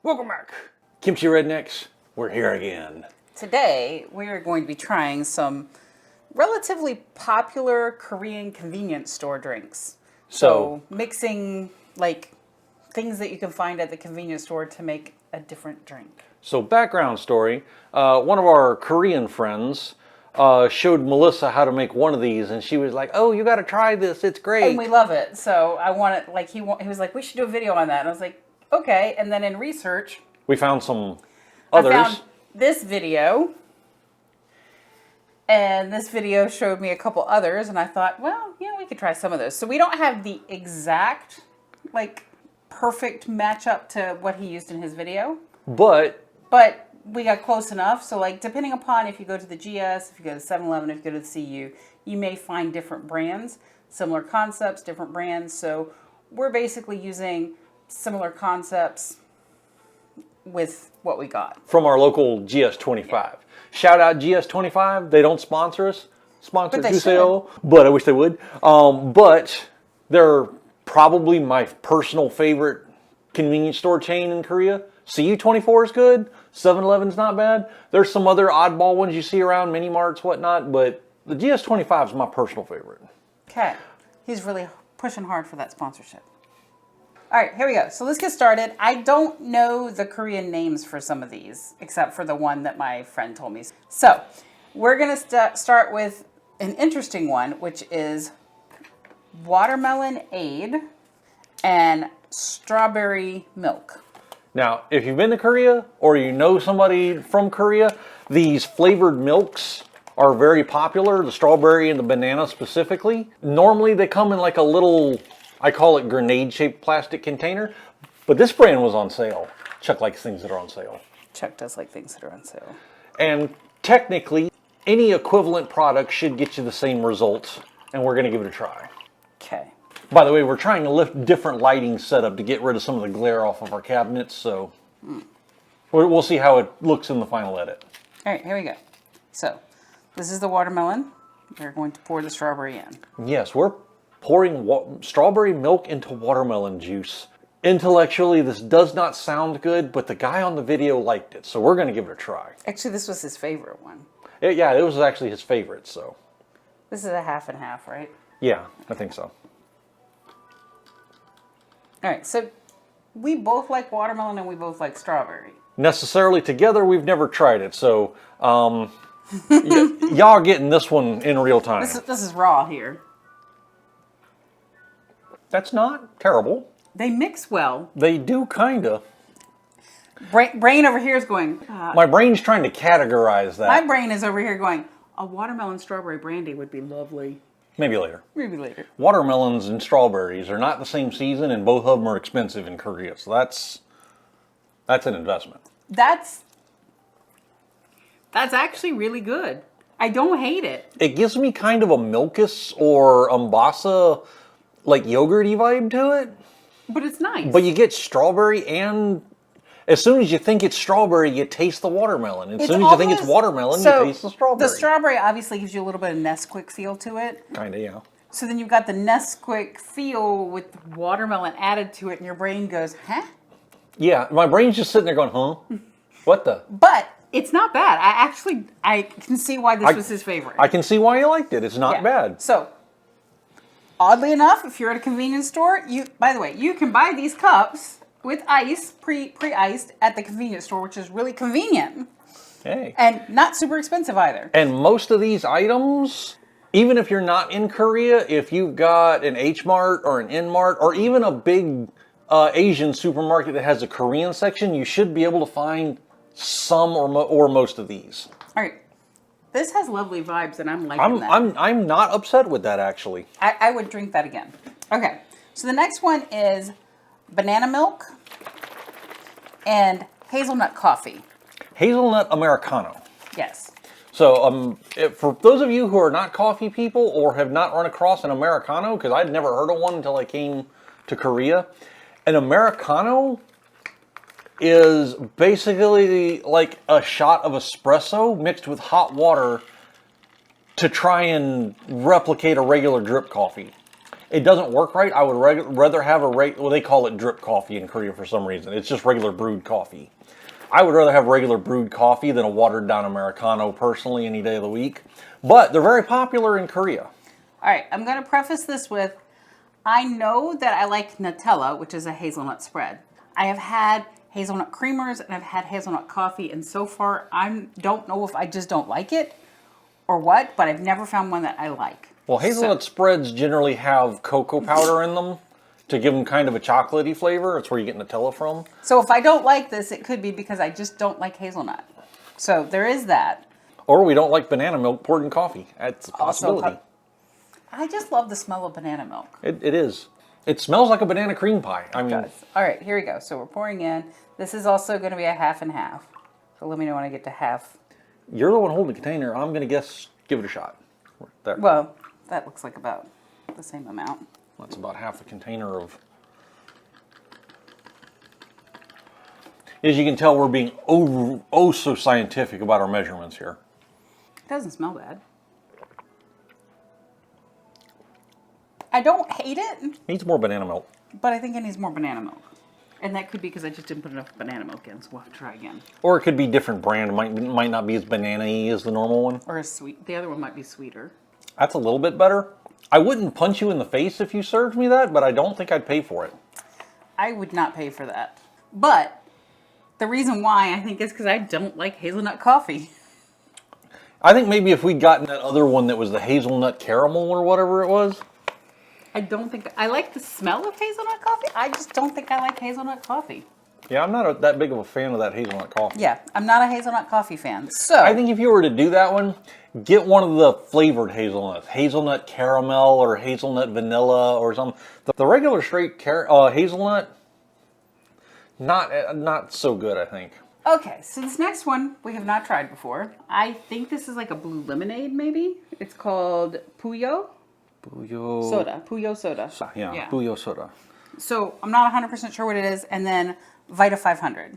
Welcome back. Kimchi Rednecks, we're here again. Today, we are going to be trying some relatively popular Korean convenience store drinks. So mixing like things that you can find at the convenience store to make a different drink. So background story, one of our Korean friends showed Melissa how to make one of these, and she was like, oh, you got to try this, it's great. And we love it. So I wanted, like, he was like, we should do a video on that. And I was like, okay. And then in research, we found some others. I found this video. And this video showed me a couple others. And I thought, well, yeah, we could try some of those. So we don't have the exact, like, perfect matchup to what he used in his video. But we got close enough. So, like, depending upon if you go to the GS, if you go to 7-Eleven, if you go to the CU, you may find different brands, similar concepts, different brands. So we're basically using similar concepts with what we got. From our local GS25. Yeah. Shout out GS25. They don't sponsor us. Sponsor Tuseo, but I wish they would. But they're probably my personal favorite convenience store chain in Korea. CU24 is good. 7-Eleven's not bad. There's some other oddball ones you see around, mini marts, whatnot, but the GS25 is my personal favorite. Okay. He's really pushing hard for that sponsorship. All right, here we go. So let's get started. I don't know the Korean names for some of these, except for the one that my friend told me. So we're going to start with an interesting one, which is watermelon aid and strawberry milk. Now, if you've been to Korea or you know somebody from Korea, these flavored milks are very popular, the strawberry and the banana specifically. Normally they come in like a little, I call it grenade-shaped plastic container, but this brand was on sale. Chuck likes things that are on sale. Chuck does like things that are on sale. And technically, any equivalent product should get you the same results, and we're gonna give it a try. Okay. By the way, we're trying a different lighting setup to get rid of some of the glare off of our cabinets, so we'll see how it looks in the final edit. All right, here we go. So, this is the watermelon. We're going to pour the strawberry in. Yes, we're pouring strawberry milk into watermelon juice. Intellectually, this does not sound good, but the guy on the video liked it, so we're going to give it a try. Actually, this was his favorite one. Yeah, it was actually his favorite, so. This is a half and half, right? Yeah, I think so. All right, so we both like watermelon and we both like strawberry. Necessarily together, we've never tried it, so y'all are getting this one in real time. This is raw here. That's not terrible. They mix well. They do, kinda. Brain over here is going... my brain's trying to categorize that. My brain is over here going, a watermelon strawberry brandy would be lovely. Maybe later. Maybe later. Watermelons and strawberries are not the same season, and both of them are expensive in Korea, so that's an investment. That's actually really good. I don't hate it. It gives me kind of a Milkus or Umbasa, like yogurty vibe to it. But it's nice. But you get strawberry, and as soon as you think it's strawberry, you taste the watermelon. As soon as you think it's watermelon, you taste the strawberry. The strawberry obviously gives you a little bit of Nesquik feel to it. Kinda, yeah. So then you've got the Nesquik feel with watermelon added to it, and your brain goes, huh? Yeah, my brain's just sitting there going, huh? What the? But it's not bad. I can see why this was his favorite. I can see why he liked it. It's not bad. So, oddly enough, if you're at a convenience store, by the way, you can buy these cups with ice, pre-iced at the convenience store, which is really convenient. Hey. And not super expensive either. And most of these items, even if you're not in Korea, if you've got an H-Mart or an N-Mart or even a big Asian supermarket that has a Korean section, you should be able to find some or most of these. All right. This has lovely vibes, and I'm liking that. I'm not upset with that, actually. I would drink that again. Okay. So the next one is banana milk and hazelnut coffee. Hazelnut Americano. Yes. So for those of you who are not coffee people or have not run across an Americano, because I'd never heard of one until I came to Korea, an Americano is basically like a shot of espresso mixed with hot water to try and replicate a regular drip coffee. it doesn't work right. I would rather have well, they call it drip coffee in Korea for some reason. It's just regular brewed coffee. I would rather have regular brewed coffee than a watered down Americano personally any day of the week. But they're very popular in Korea. All right, I'm going to preface this with, I know that I like Nutella, which is a hazelnut spread. I have had hazelnut creamers and I've had hazelnut coffee, and so far I don't know if I just don't like it or what, but I've never found one that I like. Well, hazelnut spreads generally have cocoa powder in them to give them kind of a chocolatey flavor. That's where you get Nutella from. So if I don't like this, it could be because I just don't like hazelnut. So there is that. Or we don't like banana milk poured in coffee. That's a possibility. I just love the smell of banana milk. It is. It smells like a banana cream pie. I mean, it does. All right, here we go. So we're pouring in. This is also going to be a half and half. So let me know when I get to half. You're the one holding the container. I'm going to guess, give it a shot. There. Well, that looks like about the same amount. That's about half a container of... As you can tell, we're being oh so scientific about our measurements here. It doesn't smell bad. I don't hate it. Needs more banana milk. But I think it needs more banana milk. And that could be because I just didn't put enough banana milk in, so we'll have to try again. Or it could be different brand. It might not be as banana-y as the normal one. Or as sweet. The other one might be sweeter. That's a little bit better. I wouldn't punch you in the face if you served me that, but I don't think I'd pay for it. I would not pay for that. But the reason why, I think, is because I don't like hazelnut coffee. I think maybe if we'd gotten that other one that was the hazelnut caramel or whatever it was. I don't think... I like the smell of hazelnut coffee. I just don't think I like hazelnut coffee. Yeah, I'm not that big of a fan of that hazelnut coffee. Yeah, I'm not a hazelnut coffee fan. So I think if you were to do that one, get one of the flavored hazelnuts. Hazelnut caramel or hazelnut vanilla or something. The regular straight hazelnut, not so good, I think. Okay, so this next one we have not tried before. I think this is like a blue lemonade, maybe. It's called Puyo. Puyo Soda. Puyo soda. Yeah, Puyo soda. So I'm not 100% sure what it is. And then Vita 500.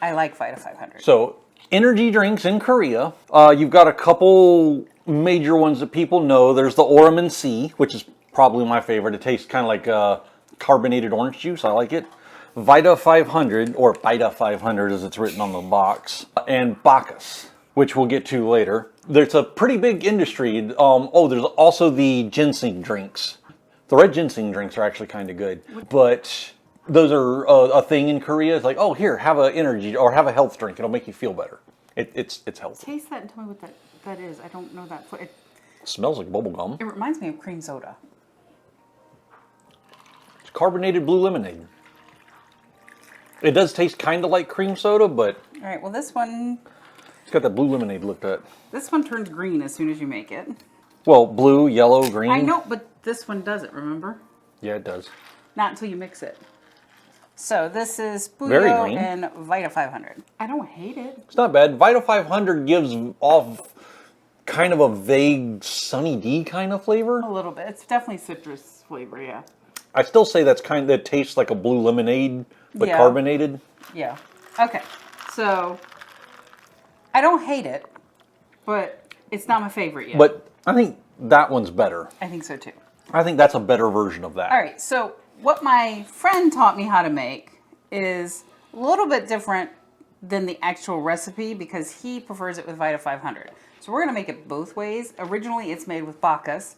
I like Vita 500. So energy drinks in Korea, you've got a couple major ones that people know. There's the Oramin C, which is probably my favorite. It tastes kind of like carbonated orange juice. I like it. Vita 500, or Vita 500 as it's written on the box, and Bacchus, which we'll get to later. There's a pretty big industry. There's also the ginseng drinks. The red ginseng drinks are actually kind of good, but those are a thing in Korea. It's like, oh, here, have an energy or have a health drink. It'll make you feel better. It's healthy. Taste that and tell me what that is. I don't know that. It smells like bubble gum. It reminds me of cream soda. It's carbonated blue lemonade. It does taste kind of like cream soda, but... All right, well, this one... It's got that blue lemonade look to it. This one turns green as soon as you make it. Well, blue, yellow, green. I know, but this one doesn't, remember? Yeah, it does. Not until you mix it. So this is Puyo and Vita 500. I don't hate it. It's not bad. Vita 500 gives off kind of a vague Sunny D kind of flavor. A little bit. It's definitely citrus flavor, yeah. I still say that tastes like a blue lemonade, but carbonated. Yeah. Okay. So I don't hate it, but it's not my favorite yet. But I think that one's better. I think so too. I think that's a better version of that. All right. So what my friend taught me how to make is a little bit different than the actual recipe because he prefers it with Vita 500. So we're going to make it both ways. Originally, it's made with Bacchus,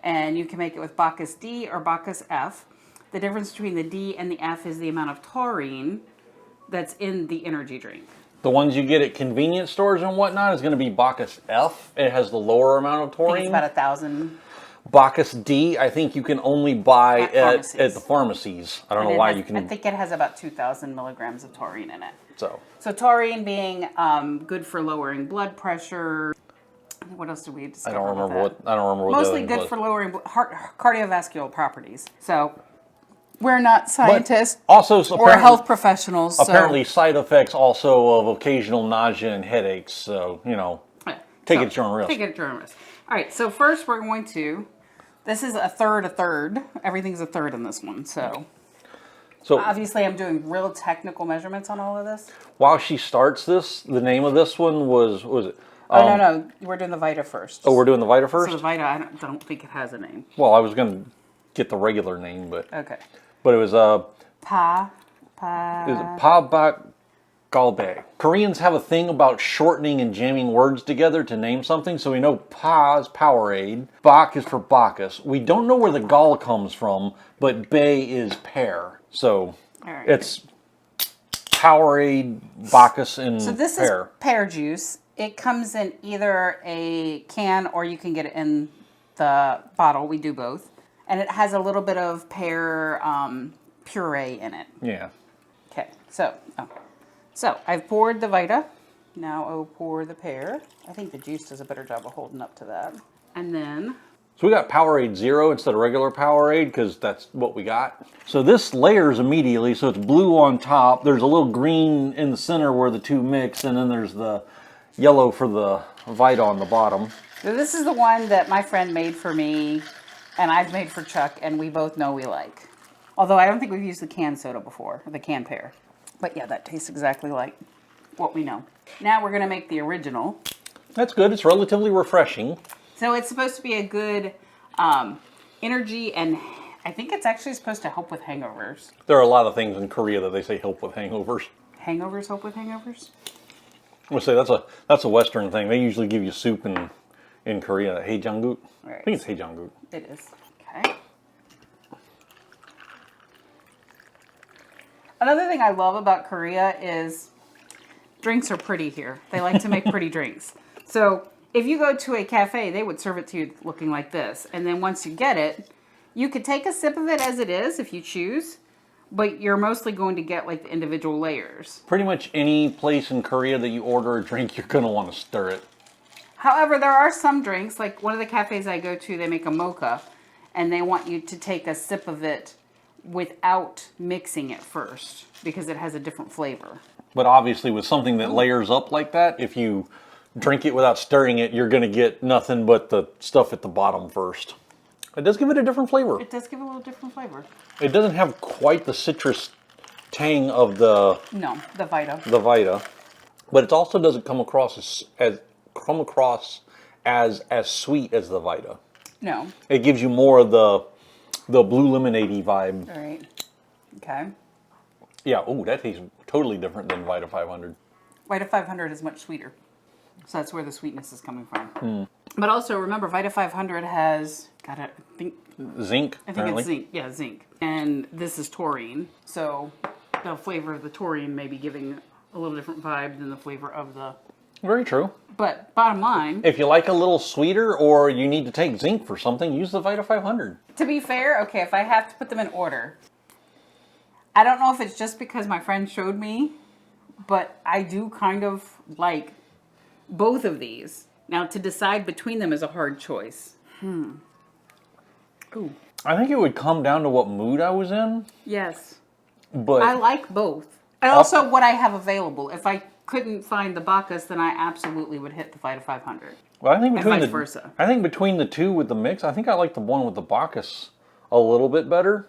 and you can make it with Bacchus D or Bacchus F. The difference between the D and the F is the amount of taurine that's in the energy drink. The ones you get at convenience stores and whatnot is going to be Bacchus F. It has the lower amount of taurine. I think it's about 1,000. Bacchus D, I think you can only buy at the pharmacies. I don't know why you can... I think it has about 2,000 milligrams of taurine in it. So taurine being good for lowering blood pressure. What else did we discover? I don't remember what Mostly good for lowering cardiovascular properties. So we're not scientists or health professionals. Apparently side effects also of occasional nausea and headaches. So, take it at your own risk. Take it at your own risk. All right, so first we're going to, this is a third. Everything's a third in this one, so obviously I'm doing real technical measurements on all of this. While she starts this, the name of this one was it? No, we're doing the Vita first. Oh, we're doing the Vita first? So the Vita, I don't think it has a name. Well, I was going to get the regular name, but Okay. But it was PaBakGalBae. Koreans have a thing about shortening and jamming words together to name something, so we know Pa is Powerade, Bak is for Bacchus. We don't know where the gal comes from, but Bae is pear. So it's Powerade, Bacchus, and pear. So this is pear juice. It comes in either a can or you can get it in the bottle. We do both. And it has a little bit of pear puree in it. Yeah. Okay, so I've poured the Vita. Now I'll pour the pear. I think the juice does a better job of holding up to that. And then... So we got Powerade Zero instead of regular Powerade because that's what we got. So this layers immediately, so it's blue on top. There's a little green in the center where the two mix, and then there's the yellow for the Vita on the bottom. So this is the one that my friend made for me, and I've made for Chuck, and we both know we like. Although I don't think we've used the canned soda before, or the canned pear. But yeah, that tastes exactly like what we know. Now we're going to make the original. That's good. It's relatively refreshing. So it's supposed to be a good energy, and I think it's actually supposed to help with hangovers. There are a lot of things in Korea that they say help with hangovers. Hangovers help with hangovers? I'm gonna say that's a Western thing. They usually give you soup in Korea. Hajalnut. Right. I think it's Hajalnut. It is. Okay. Another thing I love about Korea is drinks are pretty here. They like to make pretty drinks. So if you go to a cafe, they would serve it to you looking like this. And then once you get it, you could take a sip of it as it is if you choose, but you're mostly going to get like the individual layers. Pretty much any place in Korea that you order a drink, you're going to want to stir it. However, there are some drinks, like one of the cafes I go to, they make a mocha, and they want you to take a sip of it without mixing it first, because it has a different flavor. But obviously with something that layers up like that, if you drink it without stirring it, you're going to get nothing but the stuff at the bottom first. It does give it a different flavor. It does give a little different flavor. It doesn't have quite the citrus tang of the... No, the Vita. The Vita. But it also doesn't come across as sweet as the Vita. No. It gives you more of the blue lemonade-y vibe. All right. Okay. Yeah, ooh, that tastes totally different than Vita 500. Vita 500 is much sweeter. So that's where the sweetness is coming from. But also, remember, Vita 500 has, zinc, I think it's zinc. Yeah, zinc. And this is taurine. So the flavor of the taurine may be giving a little different vibe than the flavor of the... Very true. But bottom line... If you like a little sweeter or you need to take zinc for something, use the Vita 500. To be fair, okay, if I have to put them in order, I don't know if it's just because my friend showed me, but I do kind of like both of these. Now, to decide between them is a hard choice. Ooh. I think it would come down to what mood I was in. Yes. But I like both. And also what I have available. If I couldn't find the Bacchus, then I absolutely would hit the Vita 500. Well, I think between and vice versa. I think between the two with the mix, I think I like the one with the Bacchus a little bit better.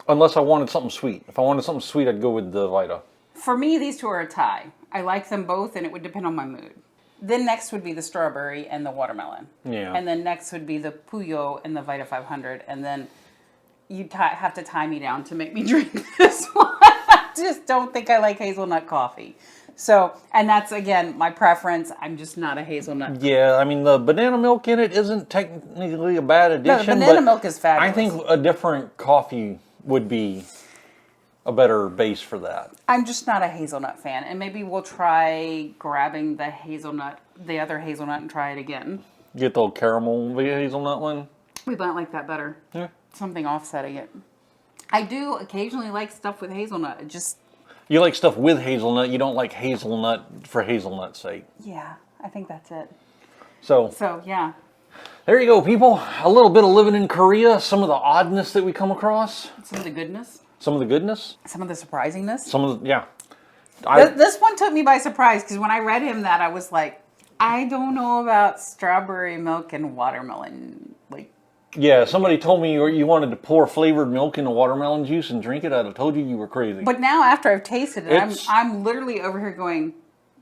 Unless I wanted something sweet. If I wanted something sweet, I'd go with the Vita. For me, these two are a tie. I like them both, and it would depend on my mood. Then next would be the strawberry and the watermelon. Yeah. And then next would be the Puyo and the Vita 500. And then you'd have to tie me down to make me drink this one. I just don't think I like hazelnut coffee. So, and that's, again, my preference. I'm just not a hazelnut. Yeah, I mean, the banana milk in it isn't technically a bad addition. No, the banana milk is fabulous. I think a different coffee would be a better base for that. I'm just not a hazelnut fan. And maybe we'll try grabbing the other hazelnut and try it again. Get the caramel hazelnut one? We might like that better. Yeah. Something offsetting it. I do occasionally like stuff with hazelnut. It just... You like stuff with hazelnut. You don't like hazelnut for hazelnut's sake. Yeah, I think that's it. So yeah. There you go, people. A little bit of living in Korea. Some of the oddness that we come across. Some of the goodness. Some of the goodness. Some of the surprisingness. Some of the, yeah. This one took me by surprise because when I read him that, I was like, I don't know about strawberry milk and watermelon. Like, yeah, somebody told me you wanted to pour flavored milk into watermelon juice and drink it. I'd have told you were crazy. But now after I've tasted it, I'm literally over here going,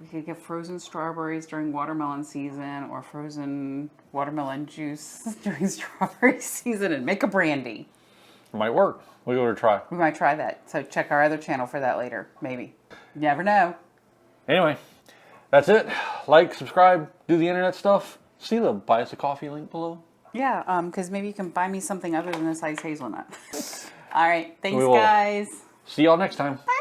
we could get frozen strawberries during watermelon season or frozen watermelon juice during strawberry season and make a brandy. Might work. We'll give it a try. We might try that. So check our other channel for that later. Maybe. You never know. Anyway, that's it. Like, subscribe, do the internet stuff. See the buy us a coffee link below. Yeah, because maybe you can buy me something other than this iced hazelnut. All right. Thanks, guys. See y'all next time. Bye.